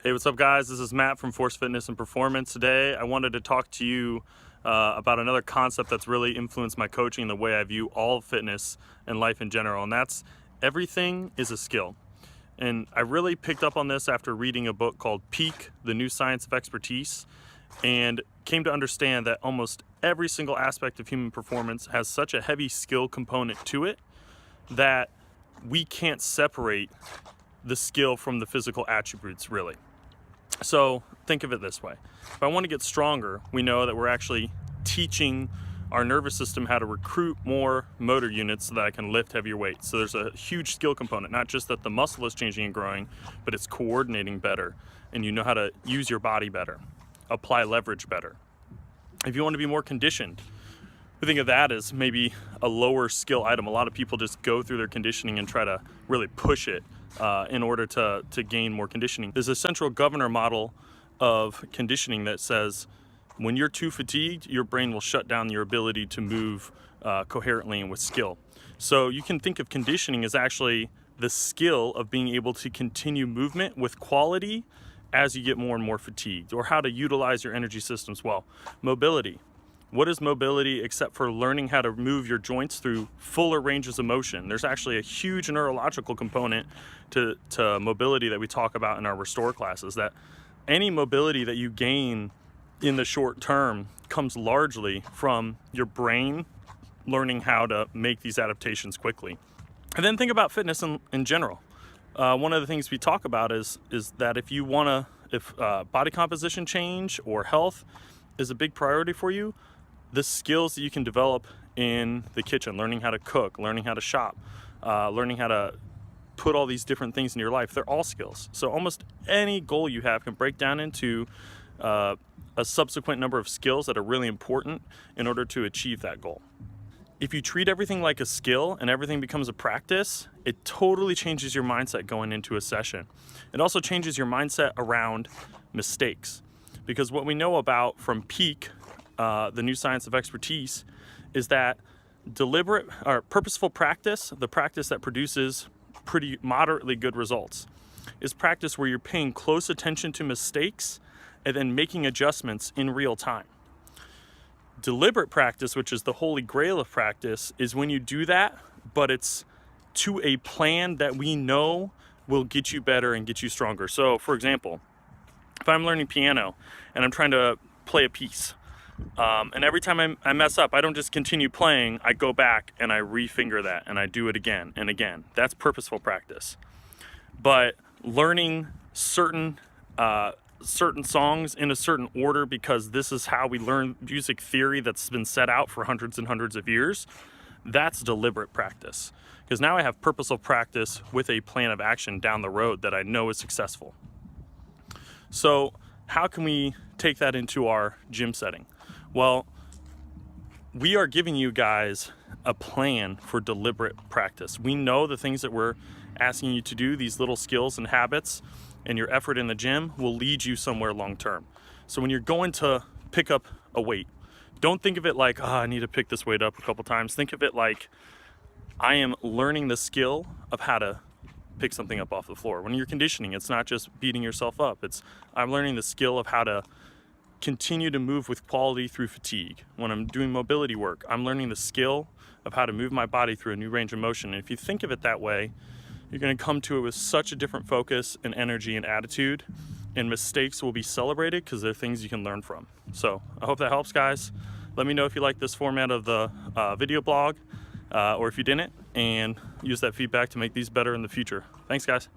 Hey, what's up guys? This is Matt from Force Fitness and Performance. Today I wanted to talk to you about another concept that's really influenced my coaching and the way I view all fitness and life in general, and that's everything is a skill. And I really picked up on this after reading a book called Peak, The New Science of Expertise, and came to understand that almost every single aspect of human performance has such a heavy skill component to it that we can't separate the skill from the physical attributes, really. So think of it this way. If I want to get stronger, we know that we're actually teaching our nervous system how to recruit more motor units so that I can lift heavier weights. So there's a huge skill component, not just that the muscle is changing and growing, but it's coordinating better and you know how to use your body better, apply leverage better. If you want to be more conditioned, we think of that as maybe a lower skill item. A lot of people just go through their conditioning and try to really push it in order to gain more conditioning. There's a central governor model of conditioning that says when you're too fatigued, your brain will shut down your ability to move coherently and with skill. So you can think of conditioning as actually the skill of being able to continue movement with quality as you get more and more fatigued, or how to utilize your energy systems well. Mobility. What is mobility except for learning how to move your joints through fuller ranges of motion? There's actually a huge neurological component to mobility that we talk about in our restore classes, that any mobility that you gain in the short term comes largely from your brain learning how to make these adaptations quickly. And then think about fitness in general. One of the things we talk about is that if body composition change or health is a big priority for you, the skills that you can develop in the kitchen, learning how to cook, learning how to shop, learning how to put all these different things in your life, they're all skills. So almost any goal you have can break down into a subsequent number of skills that are really important in order to achieve that goal. If you treat everything like a skill and everything becomes a practice, it totally changes your mindset going into a session. It also changes your mindset around mistakes, because what we know about from Peak, the New Science of Expertise, is that deliberate or purposeful practice, the practice that produces pretty moderately good results, is practice where you're paying close attention to mistakes and then making adjustments in real time. Deliberate practice, which is the holy grail of practice, is when you do that, but it's to a plan that we know will get you better and get you stronger. So for example, if I'm learning piano and I'm trying to play a piece, and every time I mess up, I don't just continue playing, I go back and I refinger that and I do it again and again. That's purposeful practice. But learning certain songs in a certain order because this is how we learn music theory that's been set out for hundreds and hundreds of years, that's deliberate practice. Because now I have purposeful practice with a plan of action down the road that I know is successful. So how can we take that into our gym setting? Well, we are giving you guys a plan for deliberate practice. We know the things that we're asking you to do, these little skills and habits, and your effort in the gym will lead you somewhere long term. So when you're going to pick up a weight, don't think of it like, I need to pick this weight up a couple times. Think of it like, I am learning the skill of how to pick something up off the floor. When you're conditioning, it's not just beating yourself up. I'm learning the skill of how to continue to move with quality through fatigue. When I'm doing mobility work, I'm learning the skill of how to move my body through a new range of motion. And if you think of it that way, you're going to come to it with such a different focus and energy and attitude, and mistakes will be celebrated because they're things you can learn from. So I hope that helps, guys. Let me know if you like this format of the video blog, or if you didn't, and use that feedback to make these better in the future. Thanks, guys.